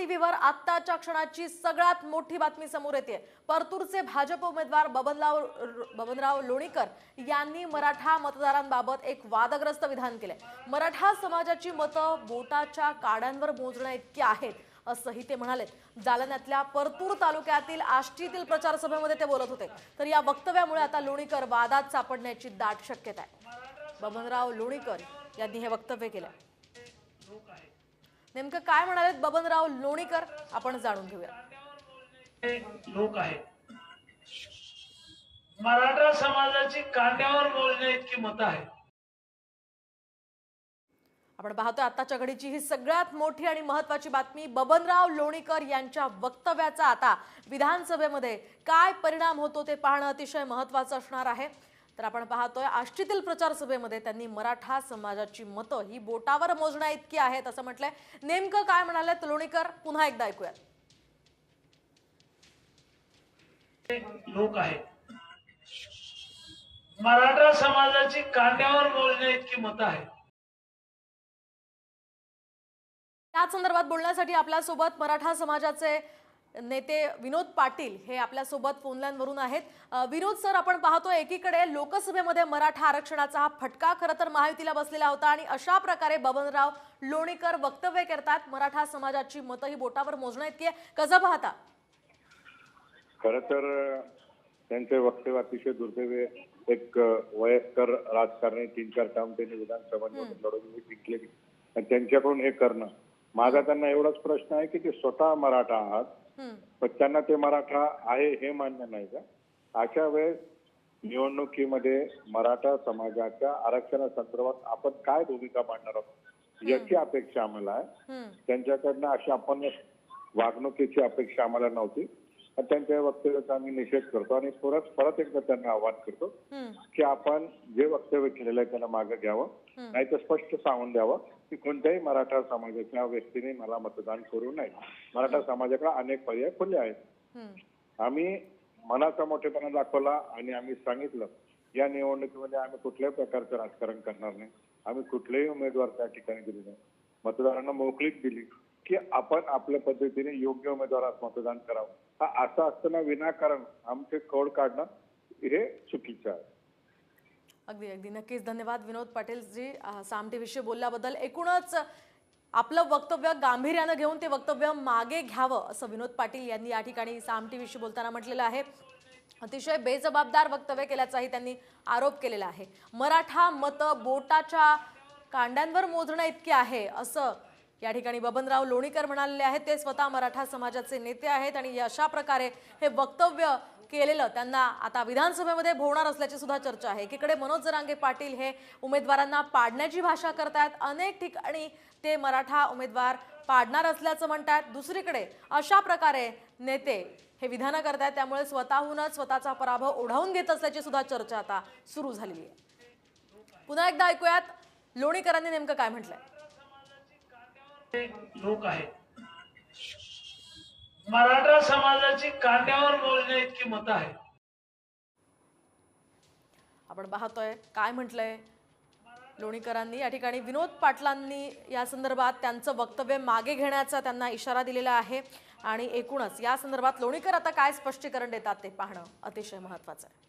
टीव्हीवर आत्ताच्या क्षणाची सगळ्यात मोठी बातमी समोर येते। परतूरचे भाजप उमेदवार बबनराव लोणीकर यांनी मराठा मतदारांबाबत एक वादग्रस्त विधान केले। मराठा समाजाची मतं बोटाच्या काड्यांवर मोजण्या इतकी आहेत असंही ते म्हणाले। जालन्यातल्या परतूर तालुक्यातील आष्टीतील प्रचार सभेमध्ये ते बोलत होते। तर या वक्तव्यामुळे आता लोणीकर वादात सापडण्याची दाट शक्यता आहे। बबनराव लोणीकर यांनी हे वक्तव्य केले। नेमकं काय म्हणालेत बबनराव लोणीकर आपण जाणून घेऊया। लोक आहेत मराठा समाजाची कांद्यावर बोलणे इतकी मत आहे। आपण पाहतोय आताच्या घडीची ही सगळ्यात मोठी आणि महत्त्वाची बातमी। बबनराव लोणीकर यांच्या वक्तव्याचा आता विधानसभेमध्ये काय परिणाम होतो ते पाहणं अतिशय महत्त्वाचं असणार आहे। तर आपण पाहतोय आष्टीतील प्रचार सभेमध्ये त्यांनी मराठा समाजाची मतं ही बोटावर मोजण्या इतकी आहेत असं म्हटलंय। नेमकं काय म्हणालेत लोणीकर पुन्हा एकदा ऐकूया। लोक आहेत मराठा समाजाची कांद्यावर बोलणे इतकी मत आहे। या संदर्भात बोलण्यासाठी आपल्या सोबत मराठा समाजाचे नेते विनोद पाटील हे आपल्या सोबत फोन लाईन वरून आहेत। विनोद सर, आपण पाहतो एकीकडे लोकसभेमध्ये मराठा आरक्षणाचा हा फटका खरं तर महायुतीला बसलेला होता आणि अशा प्रकारे बबनराव लोणीकर वक्तव्य करतात मराठा समाजाची मतं ही बोटावर मोजण्या इतकी आहे, कसं पाहता? खरं तर त्यांचे वक्तव्य अतिशय दुर्दैव आहे। एक वयस्कर राजकारणी 3-4 टर्म त्यांनी विधानसभा निवडणूक लढवून जिंकलेली आणि त्यांच्याकडून हे करणं, माझा त्यांना एवढाच प्रश्न आहे की ते स्वतः मराठा आहात पण त्यांना ते मराठा आहे हे मान्य नाही का? अशा वेळेस निवडणुकीमध्ये मराठा समाजाच्या आरक्षणासंदर्भात आपण काय भूमिका मांडणार आहोत याची अपेक्षा आम्हाला आहे। त्यांच्याकडनं अशी आपण वागणुकीची अपेक्षा आम्हाला नव्हती। त्यांच्या वक्तव्याचा आम्ही निषेध करतो आणि परत एकदा त्यांना आवाहन करतो की आपण जे वक्तव्य केलेलं आहे त्याला मागे घ्यावं, नाही तर स्पष्ट सांगून द्यावं की कोणत्याही मराठा समाजाच्या व्यक्तीने मला मतदान करू नये। मराठा समाजाकडे अनेक पर्याय खुले आहेत। आम्ही मनाचा मोठेपणा दाखवला आणि आम्ही सांगितलं या निवडणुकीमध्ये आम्ही कुठल्याही प्रकारचं राजकारण करणार नाही। आम्ही कुठलेही उमेदवार त्या ठिकाणी दिले नाही। मतदारांना मोकळीक दिली की आपण आपल्या पद्धतीने योग्य उमेदवारास मतदान करावं। हा असं असताना विनाकारण आमचे खोड काढणं हे चुकीचं आहे। अगदी अगदी नक्कीच धन्यवाद विनोद पाटील जी साम टीव्हीशी बोलल्याबद्दल। एकूणच आपलं वक्तव्य गांभीर्यानं घेऊन ते वक्तव्य मागे घ्यावं असं विनोद पाटील यांनी या ठिकाणी साम टीव्हीशी बोलताना म्हटलेलं आहे। अतिशय बेजबाबदार वक्तव्य केल्याचाही त्यांनी आरोप केलेला आहे। मराठा मतं बोटाच्या कांड्यांवर मोजण्या इतकी आहे असं या ठिकाणी बबनराव लोणीकर म्हणाले आहेत। ते स्वतः मराठा समाजाचे नेते आहेत आणि अशा प्रकारे हे वक्तव्य केलेलं त्यांना आता विधानसभेमध्ये भोवणार असल्याची सुद्धा चर्चा आहे। एकीकडे मनोज जरांगे पाटील हे उमेदवारांना पाडण्याची भाषा करतात, अनेक ठिकाणी ते मराठा उमेदवार पाडणार असल्याचं म्हणतात। दुसरीकडे अशा प्रकारे नेते हे विधानं करतात, त्यामुळे स्वतःहूनच स्वतःचा पराभव ओढावून घेत असल्याची सुद्धा चर्चा आता सुरू झालेली आहे। पुन्हा एकदा ऐकूयात लोणीकरांनी नेमकं काय म्हटलंय। लोक आहेत मराठा समाजाची कांद्यावर बोलणे इतकी मत आहे। आपण पाहतोय काय म्हटलंय लोणीकरांनी। या ठिकाणी विनोद पाटलांनी या संदर्भात त्यांचं वक्तव्य मागे घेण्याचा त्यांना इशारा दिलेला आहे आणि एकूणच या संदर्भात लोणीकर आता काय स्पष्टीकरण देतात ते पाहणं अतिशय महत्त्वाचं आहे।